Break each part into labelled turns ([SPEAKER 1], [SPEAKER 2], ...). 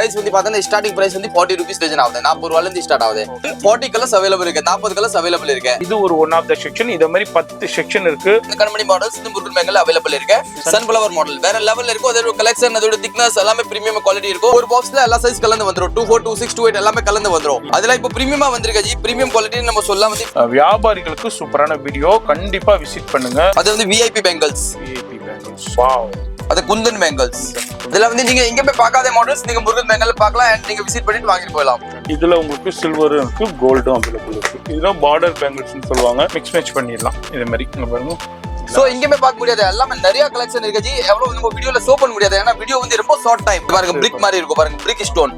[SPEAKER 1] Price வந்து பார்த்தா starting price வந்து 40 rupees டஜன் ஆகுது. 40 ரூபாயில இருந்து ஸ்டார்ட் ஆகுது. 40 கலர்ஸ் அவைலபிள் இருக்கு, 40 கலர்ஸ் அவைலபிள் இருக்கு.
[SPEAKER 2] இது ஒரு ஒன் ஆஃப் த செக்ஷன். இத மாதிரி 10 செக்ஷன் இருக்கு.
[SPEAKER 1] கண்மணி மாடல்ஸ் இந்த முருகன் பேங்கல் அவைலபிள் இருக்கு. சன்ஃப்ளவர் மாடல் வேற லெவல்ல இருக்கும். அதோட கலெக்ஷன் அதோட திக்னஸ் எல்லாமே பிரீமியம் குவாலிட்டி இருக்கும். ஒரு பாக்ஸ்ல எல்லா சைஸ் கலந்து வந்துரும். 24, 26, 28 எல்லாமே கலந்து வந்துரும். அதெல்லாம் இப்போ பிரீமியமா வந்திருக்கு ஜி. பிரீமியம் குவாலிட்டி நம்ம சொல்லலாம் வந்து
[SPEAKER 2] வியாபாரிகளுக்கு சூப்பரான வீடியோ, கண்டிப்பா விசிட் பண்ணுங்க.
[SPEAKER 1] அது வந்து விஐபி பேங்கல்ஸ்.
[SPEAKER 2] வாவ்,
[SPEAKER 1] அது குந்தன் பேங்கல்ஸ். இதுல வந்து நீங்க எங்க போய் பார்க்காத மாடல்ஸ் நீங்க முருகன் பேங்கல் பார்க்கலாம் அண்ட் நீங்க விசிட் பண்ணிட்டு வாங்கிட்டு போகலாம்.
[SPEAKER 2] இதுல உங்களுக்கு சில்வரும் இருக்கு, கோல்டும் அவைலபிள் இருக்கு. இதெல்லாம் பார்டர் பேங்கிள்ஸ்னு சொல்லுவாங்க. மிக்ஸ் மேட்ச் பண்ணிடலாம் இதே மாதிரி. பாருங்க,
[SPEAKER 1] சோ இங்கமே பார்க்க முடியாது, எல்லாமே நிறைய கலெக்ஷன் இருக்கு ஜி. எவ்வளவு நம்ம வீடியோல ஷோ பண்ண முடியாது, ஏன்னா வீடியோ வந்து ரொம்ப ஷார்ட் டைம். பாருங்க பிரிக் மாதிரி இருக்கும், பாருங்க பிரிக் ஸ்டோன்,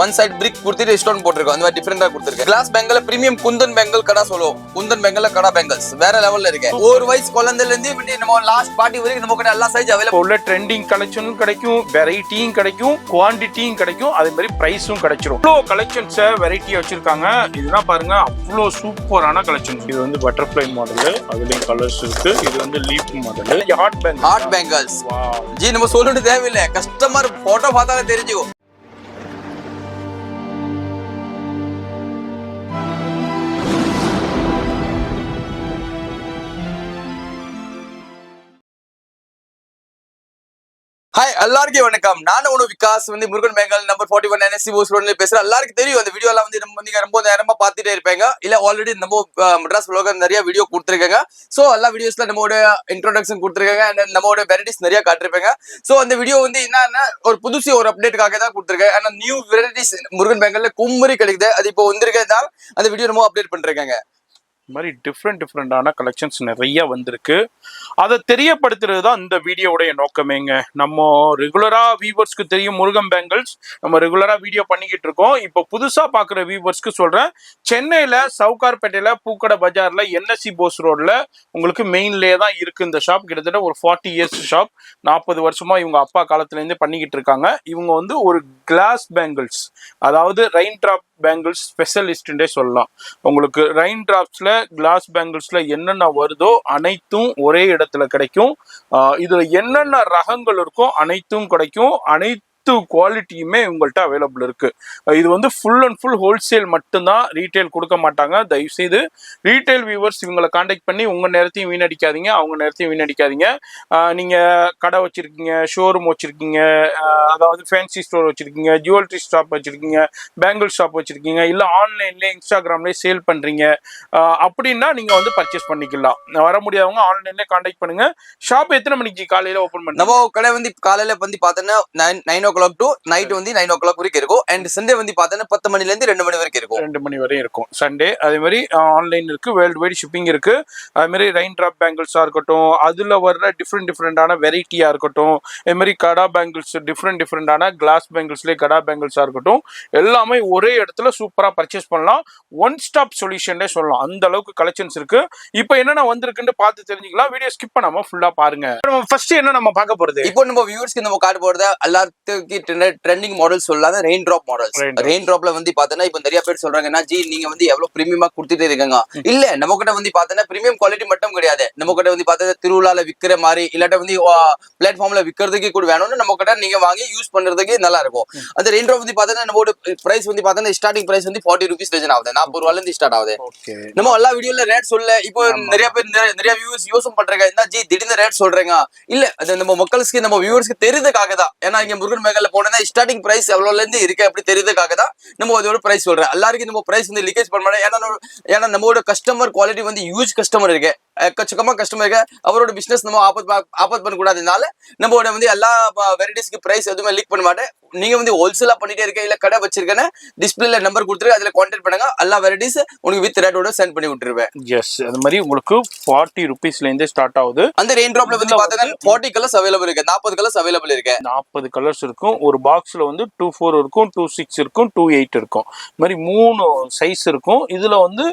[SPEAKER 1] ஒன் சைடு பிரிக் கொடுத்துட்டு ஸ்டோன் போட்டுருக்கோம். அந்த மாதிரி டிஃபரெண்டா கொடுத்துருக்கேன். கிளாஸ் பேங்கல்ல பிரீமியம் குந்தன் பேங்கல் கடா சொல்லுவோம். குந்தன் பேங்கல்ல கடா பேங்கல்ஸ் வேற லெவல்ல இருக்கு. ஒரு வயசு குழந்தைல இருந்து நம்ம லாஸ்ட் பார்ட்டி வரைக்கும் நம்ம கிட்ட எல்லா சைஸ் அவைலபிள்.
[SPEAKER 2] உள்ள ட்ரெண்டிங் கலெக்ஷனும் கிடைக்கும், வெரைட்டியும் கிடைக்கும், குவாண்டிட்டியும் கிடைக்கும், அதே மாதிரி பிரைஸும் கிடைச்சிரும். இவ்வளோ கலெக்ஷன்ஸ் வெரைட்டியா வச்சிருக்காங்க. இதெல்லாம் பாருங்க, அவ்வளோ சூப்பரான கலெக்ஷன். இது வந்து பட்டர்ஃப்ளை மாடல், அதுலயும் கலர்ஸ் இருக்கு. இது வந்து லீப் மாடல், ஹார்ட் பேங்கல்ஸ். ஜி நம்ம சொல்லணும் தேவையில்லை, கஸ்டமர் போட்டோ பார்த்தாலே தெரிஞ்சுக்கும். ஹாய், எல்லாருக்கும் வணக்கம். நானும் உணவு விகாஸ் வந்து Murugan bangle number 41 NSC Bose ரோட்ல பேசுறேன். எல்லாருக்கும் தெரியும் அந்த வீடியோலாம் வந்து நீங்க ரொம்ப நேரமா பார்த்துட்டே இருப்பீங்க. இல்ல ஆல்ரெடி நம்ம மெட்ராஸ் வ்ளாகர் நிறைய வீடியோ கொடுத்துருக்காங்க. சோ எல்லா வீடியோஸ்ல நம்மளோட இன்ட்ரோடக்ஷன் கொடுத்துருக்காங்க அண்ட் நம்மளோட வெரைட்டிஸ் நிறைய காட்டிருப்பாங்க. சோ அந்த வீடியோ வந்து என்னன்னா ஒரு புதுசு ஒரு அப்டேட்டுக்காக தான் கொடுத்துருக்கேன். ஆனா நியூ வெரைட்டிஸ் முருகன் பேங்கல்ல கும்மரி கிடைக்குது. அது இப்போ வந்திருக்கதால அந்த வீடியோ நம்ம அப்டேட் பண்ணிருக்காங்க. இந்த மாதிரி டிஃப்ரெண்டான கலெக்ஷன்ஸ் நிறைய வந்திருக்கு. அதை தெரியப்படுத்துறது தான் இந்த வீடியோடைய நோக்கமேங்க. நம்ம ரெகுலரா வியூவர்ஸ்க்கு தெரியும் முருகன் பேங்கிள்ஸ், நம்ம ரெகுலரா வீடியோ பண்ணிக்கிட்டு இருக்கோம். இப்போ புதுசா பாக்குற வியூவர்ஸ்க்கு சொல்றேன், சென்னையில சவுகார்பேட்டையில பூக்கடை பஜார்ல NSC போஸ் ரோட்ல உங்களுக்கு மெயின்லயே தான் இருக்கு இந்த ஷாப். கிட்டத்தட்ட ஒரு 40 இயர்ஸ் ஷாப். 40 வருஷமா இவங்க அப்பா காலத்துல இருந்தே பண்ணிக்கிட்டு இருக்காங்க. இவங்க வந்து ஒரு கிளாஸ் பேங்கிள்ஸ், அதாவது ரெயின் டிராப் பேங்கிள்ஸ் ஸ்பெஷலிஸ்டே சொல்லலாம். உங்களுக்கு ரெயின் டிராப்ஸ்ல கிளாஸ் பேங்கிள்ஸ்ல என்னென்ன வருதோ அனைத்தும் ஒரே இடத்துல கிடைக்கும். இதுல என்னென்ன ரகங்கள் இருக்கோ அனைத்தும் கிடைக்கும். அனைத்து குவாலிட்டியுமே உங்கள்கிட்ட அவைலபிள் இருக்கு. இது வந்து ஃபுல் அண்ட் ஃபுல் ஹோல்சேல் மட்டும்தான், ரீட்டைல் கொடுக்க மாட்டாங்க. தயவு செய்து ரீட்டைல் வியூவர்ஸ் இவங்களை கான்டாக்ட் பண்ணி உங்க நேரத்தையும் வீணடிக்காதீங்க, அவங்க நேரத்தையும் வீணடிக்காதீங்க. நீங்க கடை வச்சிருக்கீங்க, ஷோரூம் வச்சிருக்கீங்க, அதாவது ஃபேன்சி ஸ்டோர் வச்சிருக்கீங்க, ஜுவல்லரி ஷாப் வச்சிருக்கீங்க, பேங்கிள் ஷாப் வச்சிருக்கீங்க, இல்ல ஆன்லைன்ல இன்ஸ்டாகிராம்லேயே சேல் பண்றீங்க அப்படின்னா நீங்க வந்து பர்ச்சேஸ் பண்ணிக்கலாம். வர முடியாதவங்க ஆன்லைன்ல கான்டாக்ட் பண்ணுங்க. ஷாப் எத்தனை மணிக்கு காலையில ஓபன் பண்ணுங்க?
[SPEAKER 1] நம்ம கடை வந்து காலையில வந்து பார்த்தோன்னா 9 o'clock to நைட் வந்து 9 o'clock வரைக்கும் இருக்கும். அண்ட் சண்டே வந்து பார்த்தோன்னா 10 மணில இருந்து 2 மணி வரைக்கும் இருக்கும்.
[SPEAKER 2] 2 மணி வரையும் இருக்கும் சண்டே. அதே மாதிரி ஆன்லைன் இருக்கு, வேர்ல்டு வைட் ஷிப்பிங் இருக்கு. அதே மாதிரி ரெயின் டிராப் பேங்கிள்ஸா இருக்கட்டும், அதுல வர்ற டிஃப்ரெண்டான வெரைட்டியா இருக்கட்டும், அதே மாதிரி கடா பேங்கிள்ஸ், டிஃப்ரெண்டான கிளாஸ் பேங்கிள்ஸ்லேயே கடா பேங்கிள்ஸா இருக்கட்டும், எல்லாமே ஒரே இடத்துல சூப்பரா பர்ச்சேஸ் பண்ணலாம். ஒன் ஸ்டாப் சொல்யூஷன்லே சொல்லலாம், அந்த அளவுக்கு கலெக்ஷன்ஸ் இருக்கு. இப்போ என்னென்ன வந்திருக்குன்னு பார்த்து தெரிஞ்சுக்கலாம். வீடியோ ஸ்கிப் பண்ணாம ஃபுல்லா பாருங்க. ஃபர்ஸ்ட் என்ன நம்ம பார்க்க போறது,
[SPEAKER 1] இப்போ நம்ம வியூவர்ஸ்க்கு நம்ம காட்ட போறது எல்லாத்துக்கும் ட்ரெண்டிங் மாடல் சொல்லலாம், ரெயின் டிராப் மாடல்ஸ். ரெயின் டிராப்ல வந்து பார்த்தோன்னா இப்போ நிறைய பேர் சொல்றாங்கன்னா, ஜி நீங்க வந்து எவ்வளவு பிரீமியமா கொடுத்துட்டே இருக்கீங்க. இல்ல, நம்ம கிட்ட வந்து பார்த்தோன்னா பிரீமியம் குவாலிட்டி மட்டும் கிடையாது. நம்ம கிட்ட வந்து பார்த்தா திருவிழால விற்கிற மாதிரி இல்லாட்ட வந்து பிளாட்ஃபார்ம்ல விற்கிறதுக்கு கூட வேணும்னு நம்ம கிட்ட நீங்க வாங்கி யூஸ் பண்றதுக்கு நல்லா இருக்கும். அந்த ரெயின் டிராப் வந்து பார்த்தோன்னா நம்மளோட பிரைஸ் வந்து பார்த்தோன்னா ஸ்டார்டிங் பிரைஸ் வந்து 40 rupees டஜன் ஆகுது. 40 ரூபாயில இருந்து ஸ்டார்ட் ஆகுது. நம்ம எல்லா வீடியோல ரேட் சொல்ல இப்போ நிறைய பேர் நிறைய வியூவர்ஸ் யூஸும் பண்றாங்க. என்ன ஜி திடீர்னு ரேட் சொல்றேங்க? இல்ல, அது நம்ம மக்களுக்கு நம்ம வியூவர்ஸ்க்கு தெரியுதுக்காக தான். ஏன்னா இங்க முருகன் பேங்கல்ல போனா ஸ்டார்டிங் பிரைஸ் எவ்வளவுல இருந்து இருக்கு அப்படி தெரியுதுக்காக தான் நம்ம அதோட பிரைஸ் சொல்றேன். எல்லாருக்கும் நம்ம பிரைஸ் வந்து லீக்கேஜ் பண்ண மாட்டேன். ஏன்னா நம்மளோட கஸ்டமர் குவாலிட்டி வந்து ஹியூஜ் கஸ்டமர் இருக்கு, எக்கச்சக்கமா கஸ்டமர் இருக்கு. அவரோட பிசினஸ் நம்ம ஆபத் பண்ண கூடாதுனால நம்மளோட வந்து எல்லா வெரைட்டிஸ்க்கு பிரைஸ் எதுவுமே லீக் பண்ண மாட்டேன். நீங்க வந்து ஹோல்சேலா பண்ணிட்டே இருக்க, இல்ல கடை வச்சிருக்கேன்னு டிஸ்பிளேல நம்பர் கொடுத்துரு, அதுல கான்டாக்ட் பண்ணுங்க. எல்லா வெரைட்டிஸ் உங்களுக்கு வித் ரேட்டோட சென்ட் பண்ணி விட்டுருவேன்.
[SPEAKER 2] எஸ், அது மாதிரி உங்களுக்கு 40 rupeesல இருந்தே ஸ்டார்ட் ஆகுது.
[SPEAKER 1] அந்த ரெயின் டிராப்ல வந்து பாத்தீங்கன்னா 40 கலர்ஸ் அவைலபிள் இருக்கு, 40 கலர்ஸ் அவைலபிள் இருக்கு.
[SPEAKER 2] 40 கலர்ஸ் இருக்கும். ஒரு பாக்ஸ்ல வந்து 24 இருக்கும், 26 இருக்கும், 28 இருக்கும். இந்த மாதிரி 3 சைஸ் இருக்கும். இதுல வந்து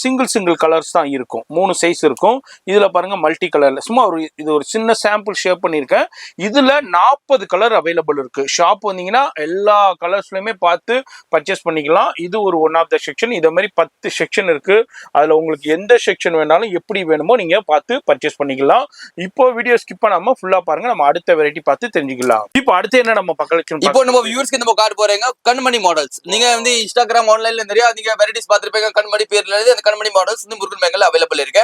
[SPEAKER 2] சிங்கிள் கலர்ஸ் தான் இருக்கும். 3 சைஸ்
[SPEAKER 3] இருக்கும். இதுல பாருங்க மல்டி கலர்ல சும்மா இது ஒரு சின்ன சாம்பிள் ஷேப் பண்ணியிருக்கேன். இதுல 40 கலர் அவைலபிள் இருக்கு. ஷாப் வந்தீங்கன்னா எல்லா கலர்ஸ்லயுமே பார்த்து பர்ச்சேஸ் பண்ணிக்கலாம். இது ஒரு ஒன் ஆஃப் த செக்ஷன். இதே மாதிரி 10 செக்ஷன் இருக்கு. அதுல உங்களுக்கு எந்த செக்ஷன் வேணாலும் எப்படி வேணுமோ நீங்க பார்த்து பர்ச்சேஸ் பண்ணிக்கலாம். இப்போ வீடியோ ஸ்கிப் பண்ணாம ஃபுல்லா பாருங்க. நம்ம அடுத்த வெரைட்டி பார்த்து தெரிஞ்சுக்கலாம். இப்போ அடுத்து என்ன நம்ம பக்கம்
[SPEAKER 1] இப்போ நம்ம வியூவர்ஸ்க்கு நம்ம கார்டு போறேங்க கண்மணி மாடல்ஸ். நீங்க வந்து இன்ஸ்டாகிராம் ஆன்லைன்ல நிறைய நீங்க வெரைட்டிஸ் பார்த்திருப்பீங்க. கண்மணி பேர்ல இருந்து அந்த கண்மணி மாடல்ஸ் வந்து முருகன் பேங்கல்ல அவைலபிள் இருக்கு.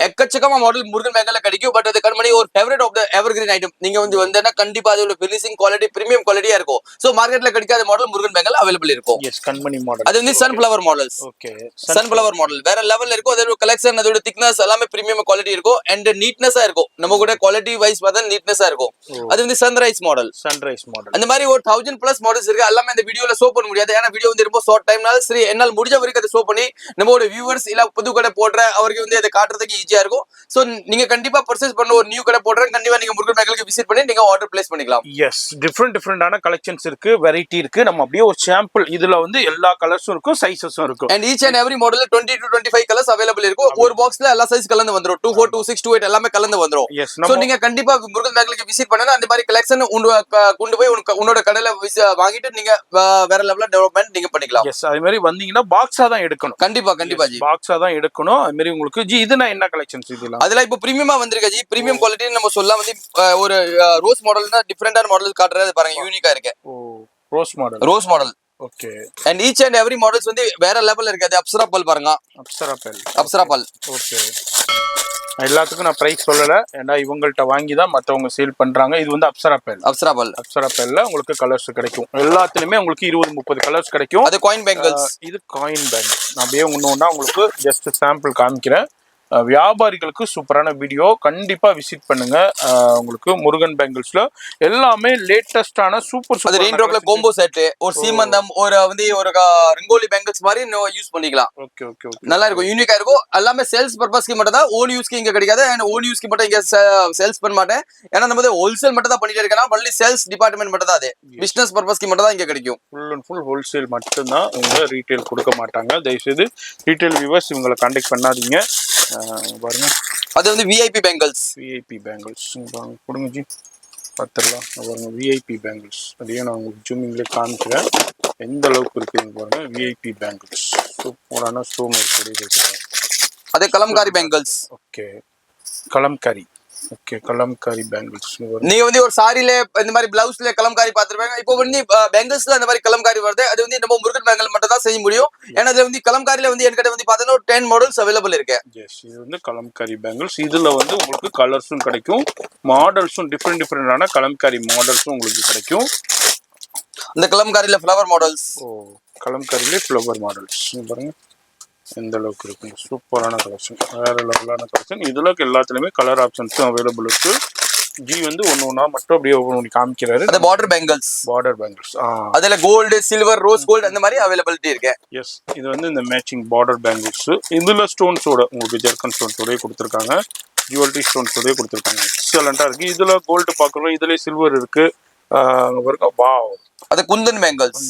[SPEAKER 1] எக்கச்சக்கமா மாடல் முருகன் பேங்கல்ல கிடைக்கும். பட் அது கண்மணி ஒரு favourite of the evergreen item. நீங்க வந்து வந்தா கண்டிப்பா அதோட ஃபினிஷிங் குவாலிட்டி பிரீமியம் குவாலிட்டியா இருக்கும். சோ மார்க்கெட்ல கிடைக்காத மாடல் முருகன் பேங்கல்ல அவைலபிள் இருக்கும்.
[SPEAKER 3] எஸ் கண்மணி மாடல்.
[SPEAKER 1] அது வந்து sunflower models.
[SPEAKER 3] Okay
[SPEAKER 1] sunflower model வேற லெவல்ல இருக்கும். அதோட கலெக்ஷன் அதோட திக்னஸ் எல்லாமே பிரீமியம் குவாலிட்டி இருக்கும். அண்ட் நீட்னஸா இருக்கும். நம்ம கூட குவாலிட்டி வைஸ் பார்த்தா நீட்னஸா இருக்கும். அது வந்து சன்ரைஸ் மாடல். அந்த மாதிரி ஒரு 1000+ மாடல்ஸ் இருக்கு. எல்லாமே இந்த வீடியோல ஷோ பண்ண முடியாது. ஏன்னா வீடியோ வந்து ரொம்ப ஷார்ட் டைம்னால சரி என்னால் முடிஞ்ச வரைக்கும் அதை ஷோ பண்ணி நம்மளோட வியூவர்ஸ் இல்ல புது கடை போடுற அவருக்கு வந்து அதை காட்டுறதுக்கு ஈஸியா இருக்கும். சோ நீங்க கண்டிப்பா பர்ச்சேஸ் பண்ண ஒரு நியூ கடை போடுறேன் கண்டிப்பா நீங்க முருகன் பேங்கலுக்கு விசிட் பண்ணி நீங்க ஆர்டர் பிளேஸ் பண்ணிக்கலாம்.
[SPEAKER 3] எஸ் டிஃபரெண்டான கலெக்ஷன்ஸ் இருக்கு, வெரைட்டி இருக்கு. நம்ம அப்படியே ஒரு சாம்பிள் இதுல வந்து எல்லா கலர்ஸும் இருக்கும், சைஸஸும் இருக்கும்.
[SPEAKER 1] அண்ட் ஈச் அண்ட் எவரி மாடல்ல 20 to 25 கலர்ஸ் அவைலபிள் இருக்கும். ஒரு பாக்ஸ்ல எல்லா சைஸ் கலந்து வந்துரும். 24, 26, 28 எல்லாமே கலந்து வந்துரும். சோ நீங்க கண்டிப்பா முருகன் பேங்கலுக்கு விசிட் பண்ணா அந்த மாதிரி கலெக்ஷன் கொண்டு போய் உன்னோட கடையில வாங்கிட்டு நீங்க வேற லெவல்ல டெவலப்மென்ட் நீங்க பண்ணிக்கலாம்.
[SPEAKER 3] எஸ் அதே மாதிரி வந்தீங்கன்னா பாக்ஸா தான் எடுக்கணும்.
[SPEAKER 1] கண்டிப்பா ஜி
[SPEAKER 3] பாக்ஸா தான் எடுக்கணும். அது மாதிரி உங்களுக்கு ஜி இதுனா என்ன கலெக்ஷன்ஸ் இதெல்லாம்?
[SPEAKER 1] அதுல இப்போ பிரீமியமா வந்திருக்கு ஜி. பிரீமியம் குவாலிட்டி நம்ம சொல்லலாம் வந்து ஒரு ரோஸ் மாடல்னா டிஃபரெண்டான மாடல் காட்டுறது பாருங்க யூனிக்கா இருக்கு.
[SPEAKER 3] Oh rose model. Okay.
[SPEAKER 1] And each and every models வந்து வேற லெவல்ல இருக்கு. அது அப்சரா பல் பாருங்க. அப்சரா பல்.
[SPEAKER 3] ஓகே. எல்லாத்துக்கும் நான் பிரைஸ் சொல்லல. ஏன்னா இவங்கள்ட்ட வாங்கி தான் மற்றவங்க சேல் பண்றாங்க. இது வந்து அப்சரா பேல்ல உங்களுக்கு கலர்ஸ் கிடைக்கும். எல்லாத்துலயுமே உங்களுக்கு 20-30 கலர்ஸ் கிடைக்கும்.
[SPEAKER 1] அது காயின் பேங்கிள்ஸ்.
[SPEAKER 3] இது காயின் பேங்கிள். நான் அப்படியே ஒண்ணு உங்களுக்கு ஜஸ்ட் சாம்பிள் காமிக்கிறேன். வியாபாரிகளுக்கு சூப்பரான வீடியோ. கண்டிப்பா விசிட் பண்ணுங்க. உங்களுக்கு முருகன் பேங்கிள்ஸ்ல எல்லாமே லேட்டஸ்டான சூப்பர்
[SPEAKER 1] ரெயின் ட்ராப்ல கோம்போ செட், ஒரு சீமந்தம், ஒரு வந்து ஒரு ரங்கோலி பேங்கிள்ஸ் மாதிரி யூஸ் பண்ணிக்கலாம்.
[SPEAKER 3] ஓகே
[SPEAKER 1] நல்லா இருக்கும், யூனிக்கா இருக்கும். எல்லாமே சேல்ஸ் பர்பஸ்க்கு மட்டும் தான். ஓன் யூஸ்க்கு இங்க கிடைக்காது. அண்ட் ஓன் யூஸ்க்கு மட்டும் இங்க சேல்ஸ் பண்ண மாட்டேன். ஏன்னா நம்ம ஹோல்சேல் மட்டும் தான் பண்ணிட்டு இருக்கேன். ஒன்லி சேல்ஸ் டிபார்ட்மெண்ட் மட்டும் தான். அது பிசினஸ் பர்பஸ்க்கு மட்டும் தான் இங்க கிடைக்கும்.
[SPEAKER 3] ஃபுல் அண்ட் ஃபுல் ஹோல்சேல் மட்டும் தான். இவங்க ரீட்டைல் கொடுக்க மாட்டாங்க. தயவுசெய்து ரீட்டைல் வியூவர்ஸ் இவங்களை கான்டாக்ட் பண்ணாதீங்க. பாருங்க
[SPEAKER 1] அது வந்து விஐபி பேங்கிள்ஸ்.
[SPEAKER 3] கொடுங்க ஜி பார்த்துடலாம். பாருங்க விஐபி பேங்கிள்ஸ். அதையே நான் உங்களுக்கு ஜூமிங்லேயே காமிக்கிறேன் எந்த அளவுக்கு இருக்குதுன்னு பாருங்க. விஐபி பேங்கிள்ஸ் சூப்பரான ஸ்டோன் இருக்கு.
[SPEAKER 1] அதே Kalamkari bangles.
[SPEAKER 3] Okay Kalamkari bangles.
[SPEAKER 1] நீங்க வந்து ஒரு சாரில இந்த மாதிரி பிளவுஸ்ல கலம்காரி பாத்துருப்பாங்க. இப்போ வந்து பேங்கிள்ஸ்ல அந்த மாதிரி கலம்காரி வருது. அது வந்து நம்ம முருகன் பேங்கல் மட்டும் தான் செய்ய முடியும். ஏன்னா அதுல வந்து கலம்காரில வந்து என்கிட்ட வந்து பாத்தீங்கன்னா 10 மாடல்ஸ் அவைலபிள் இருக்கு.
[SPEAKER 3] எஸ் இது வந்து கலம்காரி பேங்கிள்ஸ். இதுல வந்து உங்களுக்கு கலர்ஸும் கிடைக்கும், மாடல்ஸும் டிஃபரெண்டான கலம்காரி மாடல்ஸும் உங்களுக்கு கிடைக்கும்.
[SPEAKER 1] இந்த கலம்காரில ஃப்ளவர் மாடல்ஸ்.
[SPEAKER 3] கலம்காரில ஃப்ளவர் மாடல்ஸ் பாருங்க எந்த அளவுக்கு இருக்கு. சூப்பரான கலெக்ஷன், வேற லெவலான கலெக்ஷன். இதுல எல்லாத்துலயுமே கலர் ஆப்ஷன்ஸும் அவைலபிள் இருக்கு. ஜி வந்து ஒன்னா மட்டும் அப்படியே ஒவ்வொரு காமிக்கிறாரு.
[SPEAKER 1] அது பார்டர் பேங்கிள்ஸ். அதுல கோல்டு, சில்வர், ரோஸ் கோல்டு அந்த மாதிரி அவைலபிலிட்டி இருக்கு.
[SPEAKER 3] எஸ் இது வந்து இந்த மேட்சிங் பார்டர் பேங்கிள்ஸ். இதுல ஸ்டோன்ஸோட உங்களுக்கு ஜெர்கன் ஸ்டோன்ஸோடய கொடுத்துருக்காங்க, ஜுவல்லரி ஸ்டோன்ஸோடய கொடுத்துருக்காங்க. எக்ஸலண்டா இருக்கு. இதுல கோல்டு பாக்குறோம், இதுல சில்வர் இருக்கு. வாவ்
[SPEAKER 1] அது குந்தன் பேங்கிள்ஸ்.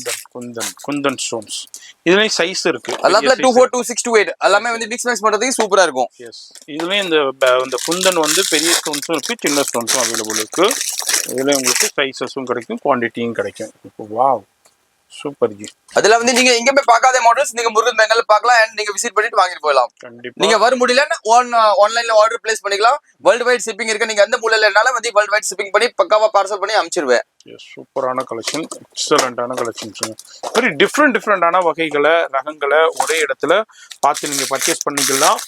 [SPEAKER 3] குந்தன் ஸ்டோன்ஸ். இதுலயும் சைஸ் இருக்கு.
[SPEAKER 1] எல்லாமே 24, 26, 28 எல்லாமே வந்து மிக்ஸ் மேட்ச் பண்றதுக்கு சூப்பரா இருக்கும்.
[SPEAKER 3] எஸ் இதுலயும் இந்த குந்தன் வந்து பெரிய ஸ்டோன்ஸும் இருக்கு, சின்ன ஸ்டோன்ஸும் அவைலபிள் இருக்கு. இதுல உங்களுக்கு சைஸஸும் கிடைக்கும், குவான்டிட்டியும் கிடைக்கும். Wow super G.
[SPEAKER 1] அதுல வந்து நீங்க எங்கேயுமே பார்க்காத மாடல்ஸ் நீங்க முருகன் பேங்கல்ல பார்க்கலாம். அண்ட் நீங்க விசிட் பண்ணிட்டு வாங்கிட்டு போகலாம்.
[SPEAKER 3] கண்டிப்பா.
[SPEAKER 1] நீங்க வர முடியலன்னா ஆன்லைன்ல ஆர்டர் பிளேஸ் பண்ணிக்கலாம். வேர்ல்டு வைட் ஷிப்பிங் இருக்கு. நீங்க எந்த மூலையில இருந்தாலும் வந்து வேர்ல்டு வைட் ஷிப்பிங் பண்ணி பக்காவா பார்சல் பண்ணி அனுப்பிச்சிருவேன்.
[SPEAKER 3] சூப்பரான கலெக்ஷன், எக்ஸலண்டான கலெக்ஷன்ஸ். வெரி டிஃப்ரெண்டான வகைகளை, ரகங்களை ஒரே இடத்துல பார்த்து நீங்க பர்ச்சேஸ் பண்ணிக்கலாம்.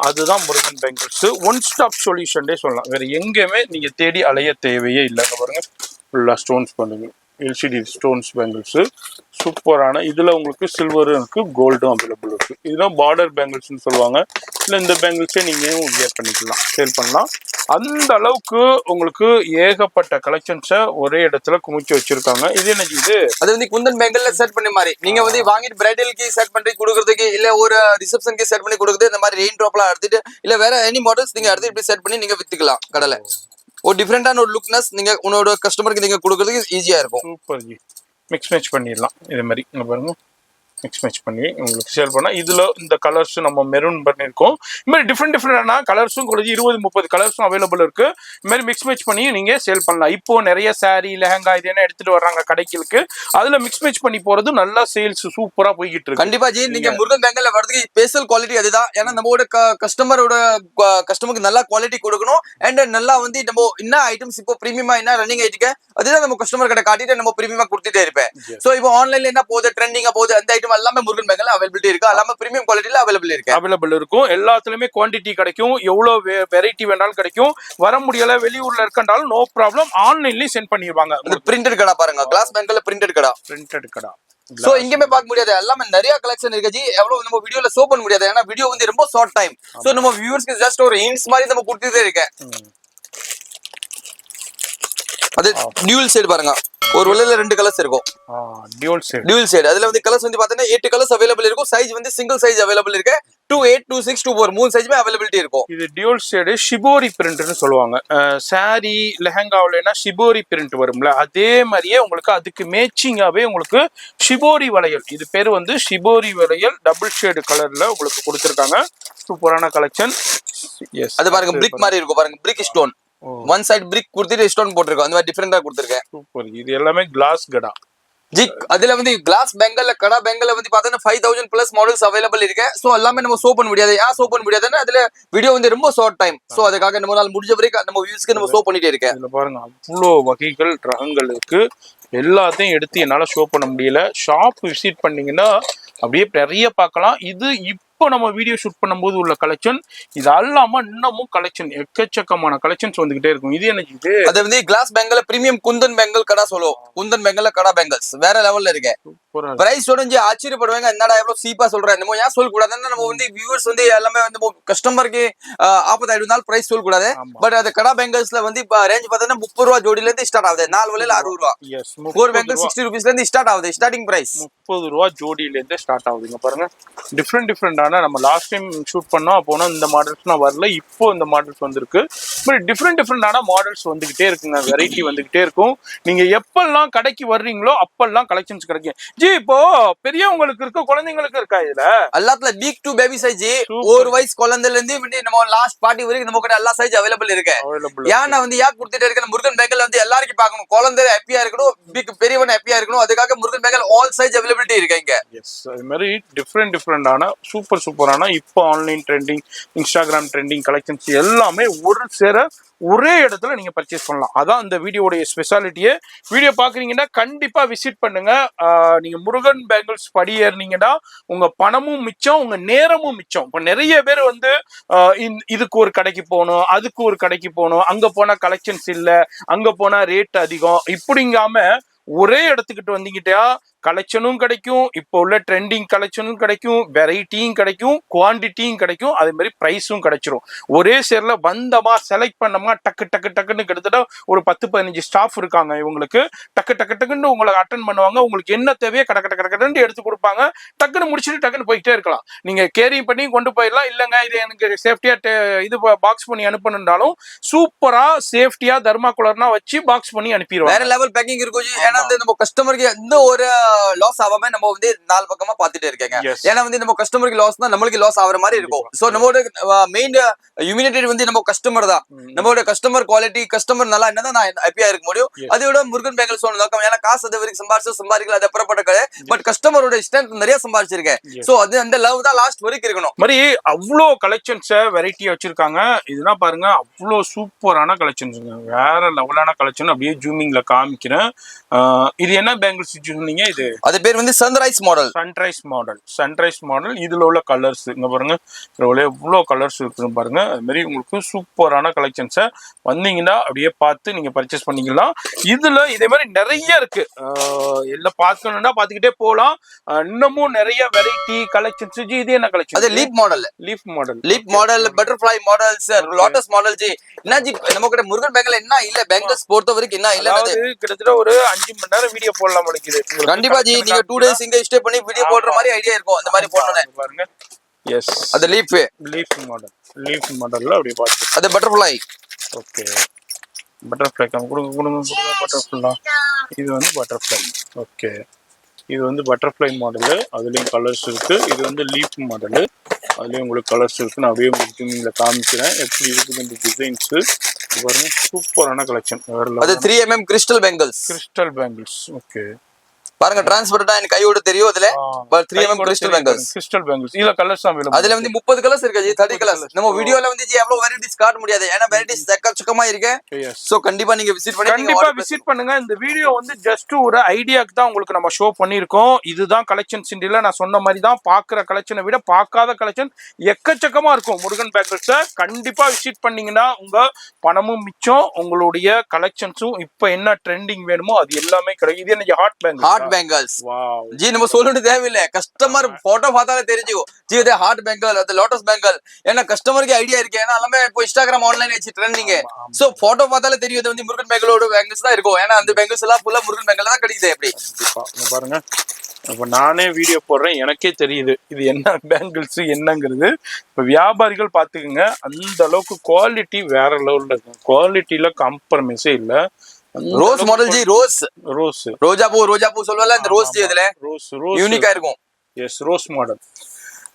[SPEAKER 3] அதுதான் முருகன் பேங்கிள்ஸ் ஒன் ஸ்டாப் சொல்யூஷன்டே சொல்லலாம். வேற எங்கேயுமே நீங்க தேடி அலைய தேவையே இல்லைங்க. பாருங்க ஃபுல்லா ஸ்டோன்ஸ் பண்ணுங்க, எல்சிடி ஸ்டோன்ஸ் பேங்கிள்ஸ் சூப்பரான. இதுல உங்களுக்கு சில்வரும் இருக்கு, கோல்டும் அவைலபிள் இருக்கு. இதெல்லாம் பார்டர் பேங்கிள்ஸ்னு சொல்லுவாங்க. இல்லை இந்த பேங்கிள்ஸே நீங்க வியர் பண்ணிக்கலாம், சேல் பண்ணலாம். அந்த அளவுக்கு உங்களுக்கு ஏகப்பட்ட கலெக்ஷன்ஸை ஒரே இடத்துல குமிச்சு வச்சிருக்காங்க. இது என்ன இது?
[SPEAKER 1] அது வந்து குந்தன் பேங்கிள்ல செட் பண்ண மாதிரி நீங்க வந்து வாங்கிட்டு பிரைடலுக்கு செட் பண்ணி கொடுக்கறதுக்கு, இல்ல ஒரு ரிசப்ஷனுக்கு செட் பண்ணி கொடுக்குறது. இந்த மாதிரி ரெயின் ட்ராப்லாம் எடுத்துட்டு இல்ல வேற எனி மாடல்ஸ் நீங்க எடுத்து இப்படி செட் பண்ணி நீங்க வித்துக்கலாம் கடையில. ஒரு டிஃபரெண்டான ஒரு லுக்னஸ் நீங்க உன்னோட கஸ்டமருக்கு நீங்க கொடுக்கறதுக்கு ஈஸியா இருக்கும்.
[SPEAKER 3] Super G. மிக்ஸ் மேட்ச் பண்ணிடலாம். இதே மாதிரி இங்க பாருங்க மிக்ஸ் மேட்ச் பண்ணி உங்களுக்கு சேல் பண்ணா இதுல இந்த கலர்ஸ் நம்ம மெரூன் பண்ணிருக்கோம். இந்த மாதிரி டிஃப்ரெண்டான கலர்ஸும் உங்களுக்கு 20-30 கலர்ஸும் அவைலபிள் இருக்கு. இந்த மாதிரி மிக்ஸ் மேட்ச் பண்ணி நீங்க சேல் பண்ணலாம். இப்போ நிறைய சாரி லெஹங்கா இது என்ன எடுத்துட்டு வர்றாங்க கடைகளுக்கு, அதுல மிக்ஸ் மேட்ச் பண்ணி போறது நல்லா சேல்ஸ் சூப்பரா போய்கிட்டு இருக்கு.
[SPEAKER 2] கண்டிப்பா ஜி, நீங்க முருகன் பேங்கல்ல வரதுக்கு ஸ்பெஷல் குவாலிட்டி அதுதான். ஏன்னா நம்மளோட கஸ்டமருக்கு நல்லா குவாலிட்டி கொடுக்கணும். அண்ட் நல்லா வந்து நம்ம என்ன ஐட்டம்ஸ் இப்போ பிரீமியமா என்ன ரன்னிங் ஆயிட்டு அதுதான் நம்ம கஸ்டமர் கிட்ட காட்டிட்டு நம்ம பிரீமியமா கொடுத்துட்டே இருப்பேன். சோ இப்போ ஆன்லைன்ல என்ன போகுது ட்ரெண்டிங்கா போகுது அந்த ஐட்டம் எல்லாமே முருகன் பேங்கல்ல அவைலபிலிட்டி இருக்கு. எல்லாமே பிரீமியம் குவாலிட்டில அவைலபிள்
[SPEAKER 3] இருக்கும். எல்லாத்துலயுமே குவாண்டிட்டி கிடைக்கும், எவ்வளவு வெரைட்டி வேணாலும் கிடைக்கும். வர முடியல வெளியூர்ல இருக்கண்டாலும் நோ ப்ராப்ளம், ஆன்லைன்லயும் சென்ட் பண்ணிடுவாங்க.
[SPEAKER 2] பிரிண்டட் கடை பாருங்க, கிளாஸ் பேங்கல்ல பிரிண்டட் கடை. சோ இங்கமே பார்க்க முடியாது, எல்லாமே நிறைய கலெக்ஷன் இருக்கு ஜி. எவ்வளவு நம்ம வீடியோல ஷோ பண்ண முடியாது, ஏன்னா வீடியோ வந்து ரொம்ப ஷார்ட் டைம். சோ நம்ம வியூவர்ஸ்க்கு ஜஸ்ட் ஒரு ஹிண்ட்ஸ் மாதிரி நம்ம கொடுத்துட்டே இருக்கேன். அது டியூல் ஷேட் பாருங்க, ஒரு வெள்ளையில 2 கலர்ஸ் இருக்கும். டியூல் ஷேட் அதுல வந்து கலர்ஸ் வந்து பாத்தீங்கன்னா 8 கலர்ஸ் அவைலபிள் இருக்கும். சைஸ் வந்து சிங்கிள் சைஸ் அவைலபிள் இருக்கு. 28, 26, 24 மூணு சைஸ்மே அவைலபிலிட்டி இருக்கும்.
[SPEAKER 3] இது டியூல் ஷேடு ஷிபோரி பிரிண்ட்னு சொல்லுவாங்க. சாரி லெஹங்காவிலனா ஷிபோரி பிரிண்ட் வரும்ல, அதே மாதிரியே உங்களுக்கு அதுக்கு மேட்சிங்காவே உங்களுக்கு ஷிபோரி வளையல், இது பேர் வந்து ஷிபோரி வளையல் டபுள் ஷேடு கலர்ல உங்களுக்கு கொடுத்துருக்காங்க. சூப்பரான கலெக்ஷன். எஸ்,
[SPEAKER 2] அது பாருங்க பிரிக் மாதிரி இருக்கும் பாருங்க, பிரிக் ஸ்டோன். ஒன் சைடு பிரிக் கொடுத்துட்டு ஸ்டோன் போட்டுருக்கோம். அந்த மாதிரி டிஃபரெண்டா கொடுத்துருக்கேன்.
[SPEAKER 3] சூப்பர். இது எல்லாமே கிளாஸ் கடா
[SPEAKER 2] ஜி. அதுல வந்து கிளாஸ் பெங்கல்ல கடா பெங்கல்ல வந்து பாத்தீங்கன்னா 5000 பிளஸ் மாடல்ஸ் அவைலபிள் இருக்கு. சோ எல்லாமே நம்ம ஷோ பண்ண முடியாது. ஏன் ஷோ பண்ண முடியாதுன்னா அதுல வீடியோ வந்து ரொம்ப ஷார்ட் டைம். சோ அதுக்காக நம்ம நாள் முடிஞ்ச வரைக்கும் நம்ம வியூஸ்க்கு நம்ம ஷோ பண்ணிட்டே இருக்கேன்.
[SPEAKER 3] இதுல பாருங்க அவ்வளோ வகைகள் ரகங்கள் இருக்கு. எல்லாத்தையும் எடுத்து என்னால ஷோ பண்ண முடியல. ஷாப் விசிட் பண்ணீங்கன்னா அப்படியே நிறைய பார்க்கலாம். இது இப்போ நம்ம வீடியோ ஷூட் பண்ணும்போது உள்ள கலெக்ஷன். இது அல்லாம இன்னமும் கலெக்ஷன் எக்கச்சக்கமான கலெக்ஷன்ஸ் வந்துகிட்டே இருக்கும். இது என்ன இது?
[SPEAKER 2] அது வந்து கிளாஸ் பெங்கல்ல பிரீமியம் குந்தன் பெங்கல் கடா சொல்லுவோம். குந்தன் பெங்கல்ல கடா பெங்கல்ஸ் வேற லெவல்ல இருக்கு. பிரைஸ் உடஞ்சி ஆச்சரியப்படுவாங்க, என்னடா எவ்வளவு சீப்பா சொல்றேன். நம்ம ஏன் சொல்ல கூடாதுன்னா நம்ம வந்து வியூவர்ஸ் வந்து எல்லாமே வந்து கஸ்டமருக்கு ஆபத்தாயிடுனாலும் பிரைஸ் சொல்ல கூடாது. பட் அது கடா பெங்கல்ஸ்ல வந்து இப்ப ரேஞ்ச் பார்த்தீங்கன்னா 30 ரூபா ஜோடியில இருந்து ஸ்டார்ட் ஆகுது. 4 வலையில 60 ரூபா. 4 பெங்கல் 60 rupeesல இருந்து ஸ்டார்ட் ஆகுது. ஸ்டார்டிங் பிரைஸ்
[SPEAKER 3] 30 ரூபா ஜோடியில இருந்து ஸ்டார்ட் ஆகுதுங்க. பாருங்க டிஃப்ரெண்டான நம்ம லாஸ்ட் டைம் ஷூட் பண்ணோம் அப்போனா இந்த மாடல்ஸ்லாம் வரல. இப்போ இந்த மாடல்ஸ் வந்திருக்கு. பட் டிஃப்ரெண்டான மாடல்ஸ் வந்துகிட்டே இருக்குங்க. வெரைட்டி வந்துகிட்டே இருக்கும். நீங்க எப்பெல்லாம் கடைக்கு வர்றீங்களோ அப்பெல்லாம் கலெக்ஷன்ஸ் கிடைக்கும். ஜி இப்போ பெரியவங்களுக்கு இருக்க குழந்தைங்களுக்கு இருக்கா இதுல?
[SPEAKER 2] எல்லாத்துல பிக் டு பேபி சைஸ். ஒரு வயசு குழந்தைல இருந்து நம்ம லாஸ்ட் பார்ட்டி வரைக்கும் நம்ம கிட்ட எல்லா சைஸ் அவைலபிள் இருக்கு. ஏன்னா வந்து யார் கொடுத்துட்டே இருக்க முருகன் பேங்கல் வந்து எல்லாருக்கும் பார்க்கணும். குழந்தை ஹாப்பியா இருக்கணும், பிக் பெரியவன் ஹாப்பியா இருக்கணும். அதுக்காக Murugan bangle all size availability இருக்கு இங்க.
[SPEAKER 3] எஸ், அது மாதிரி டிஃப்ரெண்டான சூப்பரான இப்போ online trending, Instagram trending collections எல்லாமே ஒரு சேர ஒரே இடத்துல நீங்க பர்ச்சேஸ் பண்ணலாம். அதான் இந்த வீடியோடைய ஸ்பெஷாலிட்டியே. வீடியோ பாக்குறீங்கன்னா கண்டிப்பா விசிட் பண்ணுங்க. நீங்க முருகன் பேங்கிள்ஸ் படி ஏறினீங்கன்னா உங்க பணமும் மிச்சம், உங்க நேரமும் மிச்சம். இப்போ நிறைய பேர் வந்து இதுக்கு ஒரு கடைக்கு போகணும், அதுக்கு ஒரு கடைக்கு போகணும், அங்க போனா கலெக்ஷன்ஸ் இல்லை, அங்க போனா ரேட் அதிகம், இப்படிங்காம ஒரே இடத்துக்கிட்டு வந்தீங்கிட்டா கலெக்ஷனும் கிடைக்கும், இப்போ உள்ள ட்ரெண்டிங் கலெக்ஷனும் கிடைக்கும், வெரைட்டியும் கிடைக்கும், குவான்டிட்டியும் கிடைக்கும், அதே மாதிரி ப்ரைஸும் கிடைச்சிரும். ஒரே சேர்ல வந்தமா செலக்ட் பண்ணமா டக்குன்னு கிட்டத்தட்ட ஒரு 10-15 ஸ்டாஃப் இருக்காங்க. இவங்களுக்கு டக்குன்னு உங்களை அட்டன் பண்ணுவாங்க. உங்களுக்கு என்ன தேவையோ கடக்கட்டு எடுத்து கொடுப்பாங்க. டக்குன்னு முடிச்சுட்டு டக்குன்னு போயிட்டே இருக்கலாம். நீங்க கேரி பண்ணி கொண்டு போயிடலாம். இல்லைங்க இது எனக்கு சேஃப்டியா இது பாக்ஸ் பண்ணி அனுப்பணும்னாலும் சூப்பரா சேஃப்டியா தர்மாகுலர்னா வச்சு பாக்ஸ் பண்ணி அனுப்பிடுவாங்க.
[SPEAKER 2] வேற லெவல் பேக்கிங் இருக்கும். ஏன்னா நம்ம கஸ்டமருக்கு எந்த ஒரு லாஸ் ஆகாம நம்ம வந்து 4 பக்கமா பாத்துட்டே இருக்கேங்க. ஏன்னா வந்து நம்ம கஸ்டமருக்கு லாஸ் தான் நம்மளுக்கு லாஸ் ஆகிற மாதிரி இருக்கும். சோ நம்மளோட மெயின் இம்யூனிட்டி வந்து நம்ம கஸ்டமர் தான். நம்மளோட கஸ்டமர் குவாலிட்டி, கஸ்டமர் நல்லா என்னதான் நான் ஹாப்பியா இருக்க முடியும். அதோட முருகன் பேங்கல் சொன்ன நோக்கம். ஏன்னா காசு அது வரைக்கும் சம்பாதிக்கல, அது அப்புறப்பட்ட கடை. பட் கஸ்டமரோட ஸ்ட்ரென்த் நிறைய சம்பாதிச்சிருக்கேன். சோ அது அந்த லவ் தான் லாஸ்ட் வரைக்கும் இருக்கணும்.
[SPEAKER 3] மாதிரி அவ்வளோ கலெக்ஷன்ஸ் வெரைட்டியா வச்சிருக்காங்க. இதெல்லாம் பாருங்க அவ்வளோ சூப்பரான கலெக்ஷன்ஸ், வேற லெவலான கலெக்ஷன். அப்படியே ஜூமிங்ல காமிக்கிறேன். இது என்ன பேங்கிள்ஸ் சொன்னீங்க? இது
[SPEAKER 2] அது பேர் வந்து சன்ரைஸ்
[SPEAKER 3] மாடல். இதுல உள்ள கலர்ஸ் இங்க பாருங்க, எவ்வளோ கலர்ஸ் இருக்குன்னு பாருங்க. அது மாதிரி உங்களுக்கு சூப்பரான கலெக்ஷன்ஸை வந்தீங்கன்னா அப்படியே பார்த்து நீங்க பர்ச்சேஸ் பண்ணிக்கலாம். இதுல இதே மாதிரி நிறைய இருக்கு. எல்லாம் பார்க்கணும்னா பார்த்துக்கிட்டே போகலாம். இன்னமும் நிறைய வெரைட்டி கலெக்ஷன்ஸ். இது என்ன கலெக்ஷன்?
[SPEAKER 2] அது leaf model, butterfly models, lotus model. ஜி என்ன ஜி நம்ம கிட்ட முருகன் பேங்கல் என்ன இல்ல, பேங்கிள்ஸ் பொறுத்த வரைக்கும் என்ன இல்ல,
[SPEAKER 3] கிட்டத்தட்ட ஒரு 5 மணி நேரம் வீடியோ போடலாம் முடிக்குது.
[SPEAKER 2] கண்டிப்பா ஜி, நீங்க 2 days இங்க ஸ்டே பண்ணி வீடியோ போடுற மாதிரி ஐடியா இருக்கும். அந்த மாதிரி போடணும்
[SPEAKER 3] பாருங்க. எஸ்,
[SPEAKER 2] அது லீஃப்
[SPEAKER 3] மாடல்ல அப்படியே பாத்து.
[SPEAKER 2] அது பட்டர்ஃப்ளை.
[SPEAKER 3] ஓகே, பட்டர்ஃப்ளை கொடுங்க. பட்டர்ஃப்ளை இது வந்து பட்டர்ஃப்ளை. ஓகே, இது வந்து பட்டர்ஃப்ளை மாடலு, அதுலேயும் கலர்ஸ் இருக்கு. இது வந்து லீஃப் மாடலு, அதுலேயும் உங்களுக்கு கலர்ஸ் இருக்கு. நான் அப்படியே உங்களுக்கு நீங்கள காமிக்கிறேன் எப்படி இருக்குது இந்த டிசைன்ஸு. பாருங்க சூப்பரான கலெக்ஷன்.
[SPEAKER 2] அது 3mm crystal bangles.
[SPEAKER 3] Crystal bangles. Okay
[SPEAKER 2] பாருங்க டிரான்ஸ்பரண்டா எனக்கு கையோட தெரியும் அதுல. 3mm crystal bangles.
[SPEAKER 3] Crystal bangles இதுல கலர்ஸ் அவைலபிள்.
[SPEAKER 2] அதுல வந்து 30 கலர்ஸ் இருக்கு ஜி, 30 கலர்ஸ். நம்ம வீடியோல வந்து ஜி எவ்வளவு வெரைட்டிஸ் காட்ட முடியாது, ஏன்னா வெரைட்டிஸ் எக்கச்சக்கமா இருக்கு. சோ கண்டிப்பா நீங்க விசிட் பண்ணி
[SPEAKER 3] கண்டிப்பா விசிட் பண்ணுங்க. இந்த வீடியோ வந்து ஜஸ்ட் ஒரு ஐடியாக்கு தான் உங்களுக்கு நம்ம ஷோ பண்ணியிருக்கோம். இதுதான் கலெக்ஷன்ஸ் இண்டியில நான் சொன்ன மாதிரி தான். பாக்குற கலெக்ஷனை விட பார்க்காத கலெக்ஷன் எக்கச்சக்கமா இருக்கும் முருகன் பேங்கிள்ஸை. கண்டிப்பா விசிட் பண்ணீங்கன்னா உங்க பணமும் மிச்சம், உங்களுடைய கலெக்ஷன்ஸும் இப்ப என்ன ட்ரெண்டிங் வேணுமோ அது எல்லாமே கிடைக்கும். இது என்ன hot bangle?
[SPEAKER 2] Hot bangles
[SPEAKER 3] wow
[SPEAKER 2] G, நம்ம சொல்லணும் தேவையில்லை. கஸ்டமர் போட்டோ பார்த்தாலே தெரிஞ்சுக்கும் ஜி இது ஹார்ட் பேங்கிள், அது லோட்டஸ் பேங்கிள். ஏன்னா கஸ்டமருக்கு ஐடியா இருக்கு, ஏன்னா எல்லாமே இப்போ இன்ஸ்டாகிராம் ஆன்லைன் வச்சு ட்ரெண்டிங். சோ போட்டோ பார்த்தாலே தெரியும் இது வந்து முருகன் பேங்கிளோட பேங்கிள்ஸ் தான் இருக்கும். ஏன்னா அந்த பேங்கிள்ஸ் எல்லாம் ஃபுல்லா முருகன் பேங்கிள் தான் கிடைக்குது. எப்படி
[SPEAKER 3] பாருங்க, இப்ப நானே வீடியோ போடுறேன், எனக்கே தெரியுது இது என்ன பேங்கிள்ஸ் என்னங்கிறது. இப்ப வியாபாரிகள் பாத்துக்கோங்க, அந்த அளவுக்கு குவாலிட்டி வேற லெவல்ல இருக்கும். குவாலிட்டியில காம்ப்ரமைஸே இல்ல.
[SPEAKER 2] ரோஸ் மாடல் ஜி, ரோஸ் ரோஜா பூ சொல்லுவாங்க இந்த ரோஸ் ஜி, இதுல
[SPEAKER 3] ரோஸ்
[SPEAKER 2] யூனிக்கா இருக்கும்.
[SPEAKER 3] எஸ், ரோஸ் மாடல்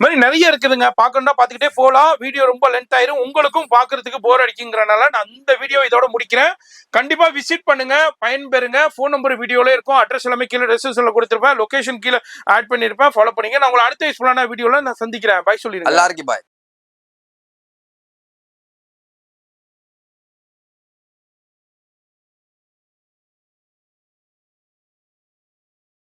[SPEAKER 3] மாதிரி நிறைய இருக்குதுங்க. பார்க்கணும்னா பார்த்துக்கிட்டே போகலாம். வீடியோ ரொம்ப லென்த் ஆயிரும், உங்களுக்கும் பார்க்கறதுக்கு போர் அடிக்குங்கிறனால நான் அந்த வீடியோ இதோட முடிக்கிறேன். கண்டிப்பா விசிட் பண்ணுங்க, பயன்பெறுங்க. ஃபோன் நம்பர் வீடியோல இருக்கும், அட்ரஸ் எல்லாமே கீழே டிஸ்கிரிப்ஷன்ல கொடுத்துருப்பேன், லொகேஷன் கீழே ஆட் பண்ணிருப்பேன். ஃபாலோ பண்ணீங்க. நான் உங்களை அடுத்த யூஸ்ஃபுல்லான வீடியோல நான் சந்திக்கிறேன். பாய் சொல்லிடுறேன்.
[SPEAKER 2] எல்லாருக்கும் பாய்.